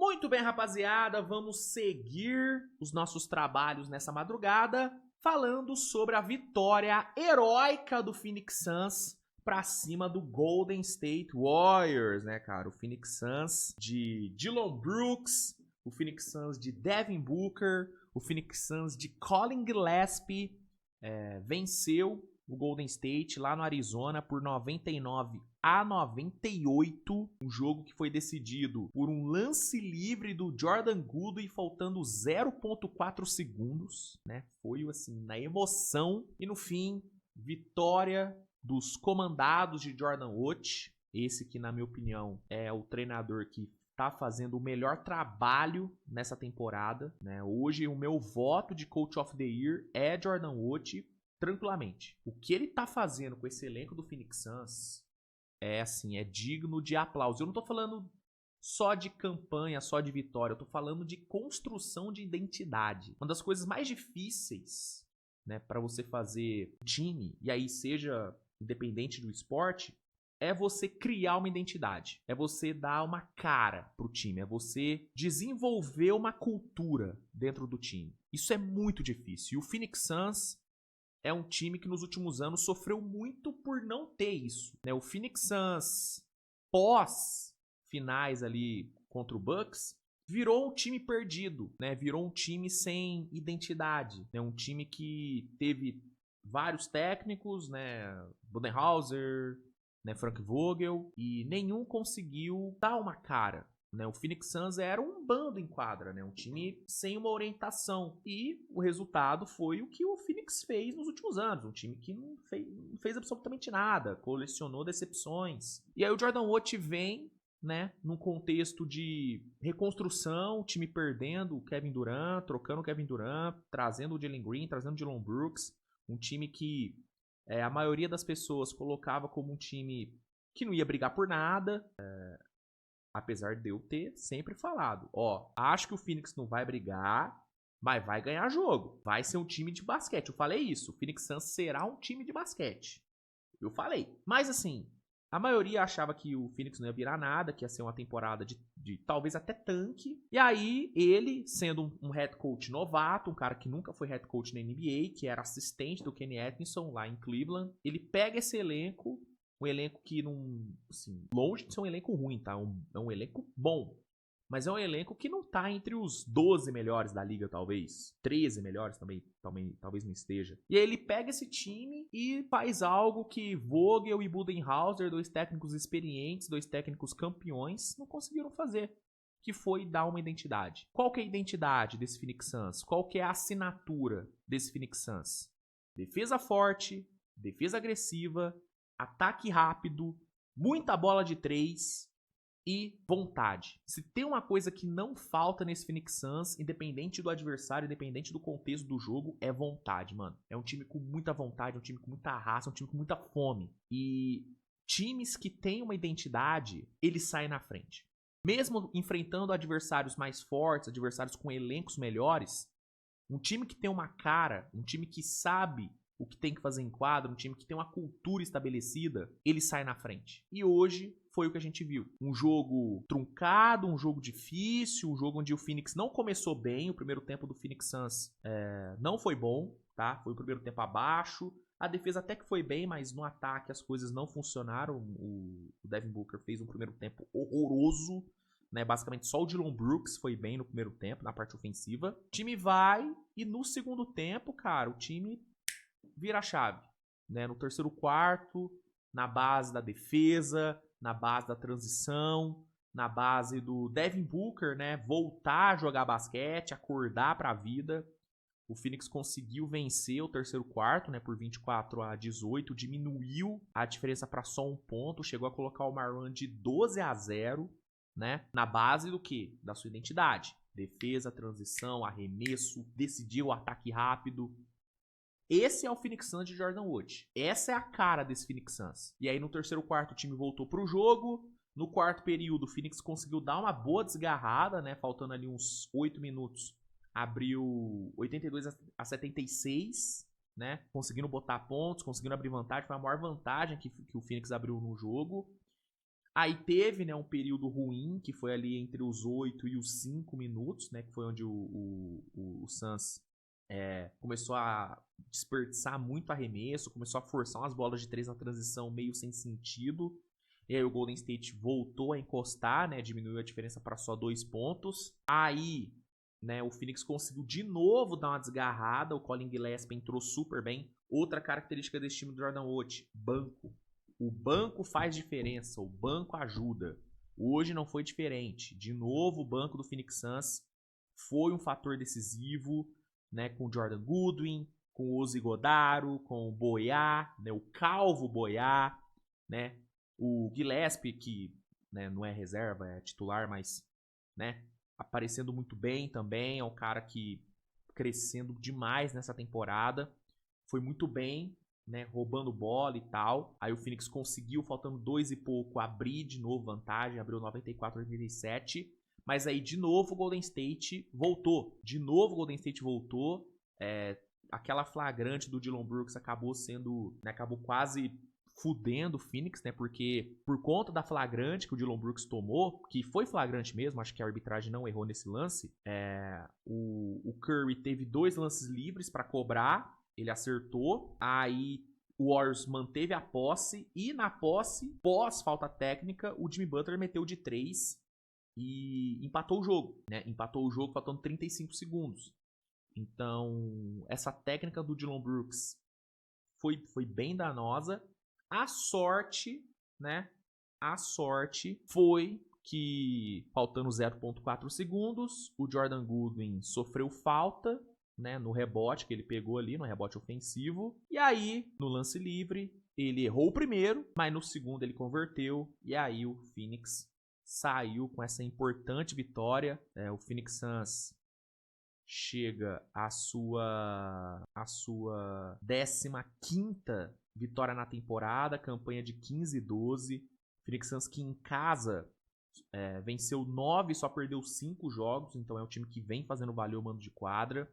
Muito bem, rapaziada, vamos seguir os nossos trabalhos nessa madrugada falando sobre a vitória heróica do Phoenix Suns pra cima do Golden State Warriors, né, cara? O Phoenix Suns de Dillon Brooks, o Phoenix Suns de Devin Booker, o Phoenix Suns de Colin Gillespie venceu o Golden State lá no Arizona por 99-98, um jogo que foi decidido por um lance livre do Jordan Goodwin faltando 0.4 segundos, né? Foi assim, na emoção. E no fim, vitória dos comandados de Jordan Wood, esse que na minha opinião é o treinador que tá fazendo o melhor trabalho nessa temporada, né? Hoje o meu voto de Coach of the Year é Jordan Wood, tranquilamente. O que ele tá fazendo com esse elenco do Phoenix Suns é assim, é digno de aplauso. Eu não tô falando só de campanha, só de vitória, eu tô falando de construção de identidade. Uma das coisas mais difíceis, né, para você fazer time, e aí seja independente do esporte, é você criar uma identidade, é você dar uma cara pro time, é você desenvolver uma cultura dentro do time. Isso é muito difícil. E o Phoenix Suns é um time que nos últimos anos sofreu muito por não ter isso, né? O Phoenix Suns, pós finais ali contra o Bucks, virou um time perdido, né? Virou um time sem identidade, né? Um time que teve vários técnicos, né? Budenholzer, né? Frank Vogel, e nenhum conseguiu dar uma cara. O Phoenix Suns era um bando em quadra, né? Um time sem uma orientação. E o resultado foi o que o Phoenix fez nos últimos anos. Um time que não fez absolutamente nada, colecionou decepções. E aí o Jordan Wood vem, né, num contexto de reconstrução, o time perdendo o Kevin Durant, trocando o Kevin Durant, trazendo o Jalen Green, trazendo o Dillon Brooks. Um time que a maioria das pessoas colocava como um time que não ia brigar por nada. Apesar de eu ter sempre falado, acho que o Phoenix não vai brigar, mas vai ganhar jogo. Vai ser um time de basquete. Eu falei isso, o Phoenix Suns será um time de basquete. Eu falei. Mas assim, a maioria achava que o Phoenix não ia virar nada, que ia ser uma temporada de talvez até tanque. E aí, ele, sendo um head coach novato, um cara que nunca foi head coach na NBA, que era assistente do Kenny Atkinson lá em Cleveland, ele pega esse elenco, um elenco que não, assim, longe de ser um elenco ruim, tá? É um elenco bom. Mas é um elenco que não tá entre os 12 melhores da liga, talvez. 13 melhores também talvez não esteja. E aí ele pega esse time e faz algo que Vogel e Budenholzer, dois técnicos experientes, dois técnicos campeões, não conseguiram fazer. Que foi dar uma identidade. Qual que é a identidade desse Phoenix Suns? Qual que é a assinatura desse Phoenix Suns? Defesa forte, defesa agressiva, ataque rápido, muita bola de 3 e vontade. Se tem uma coisa que não falta nesse Phoenix Suns, independente do adversário, independente do contexto do jogo, é vontade, mano. É um time com muita vontade, é um time com muita raça, é um time com muita fome. E times que têm uma identidade, eles saem na frente. Mesmo enfrentando adversários mais fortes, adversários com elencos melhores, um time que tem uma cara, um time que sabe o que tem que fazer em quadro, um time que tem uma cultura estabelecida, ele sai na frente. E hoje foi o que a gente viu. Um jogo truncado, um jogo difícil, um jogo onde o Phoenix não começou bem. O primeiro tempo do Phoenix Suns não foi bom, tá? Foi o primeiro tempo abaixo. A defesa até que foi bem, mas no ataque as coisas não funcionaram. O Devin Booker fez um primeiro tempo horroroso, né? Basicamente só o Dillon Brooks foi bem no primeiro tempo, na parte ofensiva. O time vai e no segundo tempo, cara, o time vira a chave, né? No terceiro quarto, na base da defesa, na base da transição, na base do Devin Booker, né? Voltar a jogar basquete, acordar pra vida. O Phoenix conseguiu vencer o terceiro quarto, né? Por 24-18, diminuiu a diferença para só um ponto, chegou a colocar o Marlon de 12-0, né? Na base do quê? Da sua identidade. Defesa, transição, arremesso, decidiu o ataque rápido. Esse é o Phoenix Suns de Jordan Wood. Essa é a cara desse Phoenix Suns. E aí no terceiro quarto o time voltou pro jogo. No quarto período o Phoenix conseguiu dar uma boa desgarrada, né? Faltando ali uns 8 minutos. Abriu 82-76, né? Conseguindo botar pontos, conseguindo abrir vantagem. Foi a maior vantagem que o Phoenix abriu no jogo. Aí teve, né, um período ruim, que foi ali entre os 8 e os 5 minutos, né, que foi onde o Suns começou a desperdiçar muito arremesso, começou a forçar umas bolas de 3 na transição meio sem sentido. E aí o Golden State voltou a encostar, né, diminuiu a diferença para só 2 pontos. Aí, né, o Phoenix conseguiu de novo dar uma desgarrada, o Colin Gillespie entrou super bem. Outra característica desse time do Jordan Wood, banco. O banco faz diferença, o banco ajuda. Hoje não foi diferente. De novo, o banco do Phoenix Suns foi um fator decisivo, né, com o Jordan Goodwin, com o Ozzy Godaro, com o Boyá, né, o Calvo Boyá, né, o Gillespie, que, né, não é reserva, é titular, mas, né, aparecendo muito bem também. É um cara que crescendo demais nessa temporada. Foi muito bem, né, roubando bola e tal. Aí o Phoenix conseguiu, faltando 2 e pouco, abrir de novo vantagem, abriu 94-87. Mas aí, de novo, o Golden State voltou. Aquela flagrante do Dillon Brooks acabou sendo, né, acabou quase fudendo o Phoenix, né? Porque por conta da flagrante que o Dillon Brooks tomou, que foi flagrante mesmo, acho que a arbitragem não errou nesse lance, o Curry teve 2 lances livres para cobrar, ele acertou, aí o Warriors manteve a posse, e na posse, pós falta técnica, o Jimmy Butler meteu de 3 e empatou o jogo, né? Empatou o jogo faltando 35 segundos. Então, essa técnica do Dillon Brooks foi bem danosa. A sorte, né? A sorte foi que, faltando 0,4 segundos, o Jordan Goodwin sofreu falta, né, no rebote que ele pegou ali, no rebote ofensivo. E aí, no lance livre, ele errou o primeiro, mas no segundo ele converteu. E aí o Phoenix saiu com essa importante vitória. O Phoenix Suns chega à sua 15ª vitória na temporada, campanha de 15-12. Phoenix Suns que em casa venceu 9 e só perdeu 5 jogos, então é um time que vem fazendo valer o mando de quadra.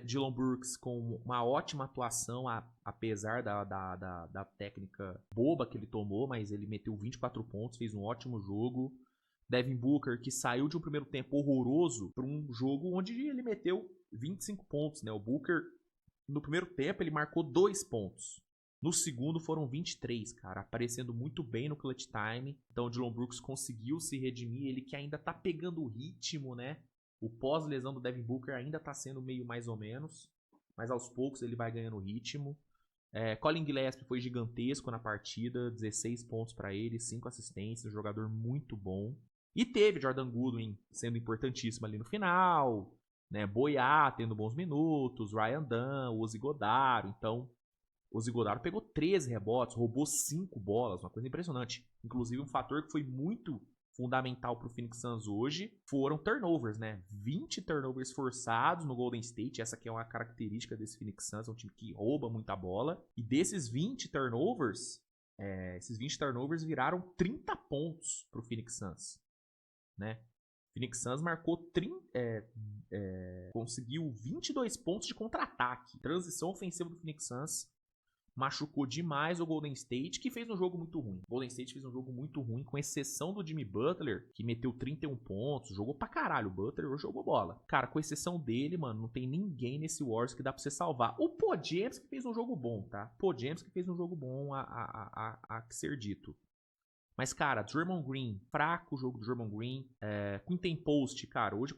Dillon Brooks com uma ótima atuação, apesar da técnica boba que ele tomou, mas ele meteu 24 pontos, fez um ótimo jogo. Devin Booker, que saiu de um primeiro tempo horroroso para um jogo onde ele meteu 25 pontos, né? O Booker, no primeiro tempo, ele marcou 2 pontos. No segundo foram 23, cara, aparecendo muito bem no clutch time. Então o Dillon Brooks conseguiu se redimir, ele que ainda tá pegando o ritmo, né? O pós-lesão do Devin Booker ainda tá sendo meio mais ou menos, mas aos poucos ele vai ganhando ritmo. Colin Gillespie foi gigantesco na partida, 16 pontos para ele, 5 assistências, um jogador muito bom. E teve Jordan Goodwin sendo importantíssimo ali no final, né? Boyá tendo bons minutos, Ryan Dunn, Ozzy Godaro. Então, Ozzy Godaro pegou 13 rebotes, roubou 5 bolas, uma coisa impressionante. Inclusive, um fator que foi muito fundamental para o Phoenix Suns hoje foram turnovers, né? 20 turnovers forçados no Golden State. Essa aqui é uma característica desse Phoenix Suns, é um time que rouba muita bola. E desses 20 turnovers, esses 20 turnovers viraram 30 pontos para o Phoenix Suns, né? Phoenix Suns conseguiu 22 pontos de contra-ataque. Transição ofensiva do Phoenix Suns machucou demais o Golden State, que fez um jogo muito ruim. O Golden State fez um jogo muito ruim, com exceção do Jimmy Butler, que meteu 31 pontos, jogou pra caralho. O Butler hoje jogou bola. Cara, com exceção dele, mano, não tem ninguém nesse Warriors que dá pra você salvar. O James que fez um jogo bom, tá? James que fez um jogo bom a ser dito. Mas, cara, Draymond Green, fraco o jogo do Draymond Green. Quinten Post, cara, hoje o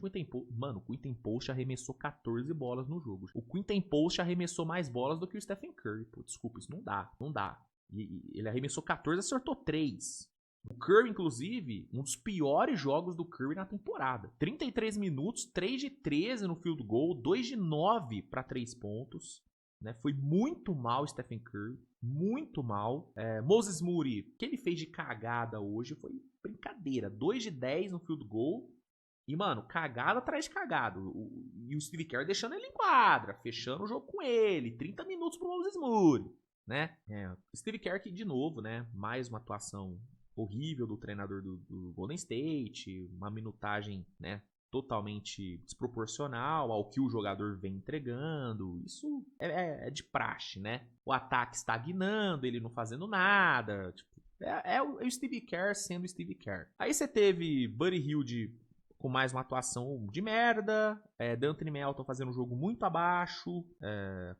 Quinten Post arremessou 14 bolas no jogo. O Quinten Post arremessou mais bolas do que o Stephen Curry. Pô, desculpa, isso não dá. E ele arremessou 14 e acertou 3. O Curry, inclusive, um dos piores jogos do Curry na temporada. 33 minutos, 3 de 13 no field goal, 2 de 9 para 3 pontos. Né? Foi muito mal o Stephen Curry, muito mal. Moses Moody, o que ele fez de cagada hoje foi brincadeira. 2 de 10 no field goal. E, mano, cagada atrás de cagada. E o Steve Kerr deixando ele em quadra, fechando o jogo com ele. 30 minutos pro Moses Moody, né? Steve Kerr que, de novo, né? Mais uma atuação horrível do treinador do Golden State. Uma minutagem, né? Totalmente desproporcional ao que o jogador vem entregando. Isso é de praxe, né? O ataque estagnando, ele não fazendo nada. Tipo, É o Steve Kerr sendo Steve Kerr. Aí você teve Buddy Hield com mais uma atuação de merda, D'Anthony Melton fazendo um jogo muito abaixo,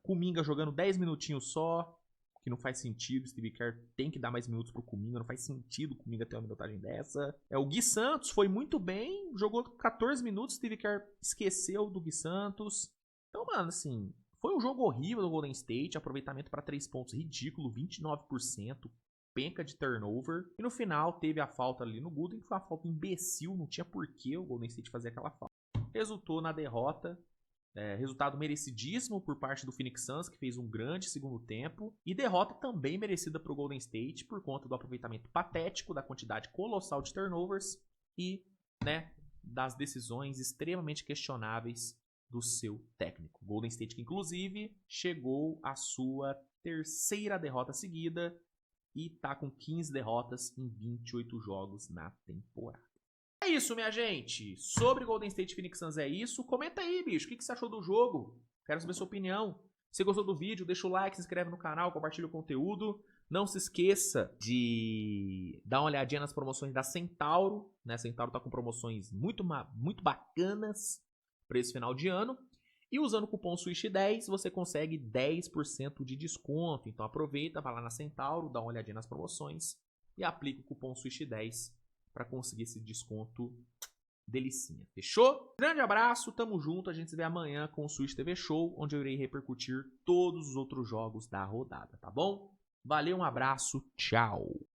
Kuminga jogando 10 minutinhos só, que não faz sentido. Steve Kerr tem que dar mais minutos pro Kuminga, não faz sentido o Kuminga ter uma minutagem dessa. O Gui Santos foi muito bem, jogou 14 minutos, Steve Kerr esqueceu do Gui Santos. Então, mano, assim, foi um jogo horrível do Golden State, aproveitamento para 3 pontos ridículo, 29%, penca de turnover. E no final teve a falta ali no Gooden, que foi uma falta imbecil, não tinha porquê o Golden State fazer aquela falta. Resultou na derrota. Resultado merecidíssimo por parte do Phoenix Suns, que fez um grande segundo tempo. E derrota também merecida para o Golden State por conta do aproveitamento patético, da quantidade colossal de turnovers e, né, das decisões extremamente questionáveis do seu técnico. Golden State que, inclusive, chegou à sua terceira derrota seguida e tá com 15 derrotas em 28 jogos na temporada. É isso, minha gente. Sobre Golden State Phoenix Suns é isso. Comenta aí, bicho. O que você achou do jogo? Quero saber sua opinião. Se gostou do vídeo, deixa o like, se inscreve no canal, compartilha o conteúdo. Não se esqueça de dar uma olhadinha nas promoções da Centauro. Né? Centauro tá com promoções muito bacanas para esse final de ano. E usando o cupom SWISH10, você consegue 10% de desconto. Então aproveita, vai lá na Centauro, dá uma olhadinha nas promoções e aplica o cupom SWISH10 para conseguir esse desconto delicinha. Fechou? Grande abraço, tamo junto. A gente se vê amanhã com o Switch TV Show, onde eu irei repercutir todos os outros jogos da rodada, tá bom? Valeu, um abraço, tchau!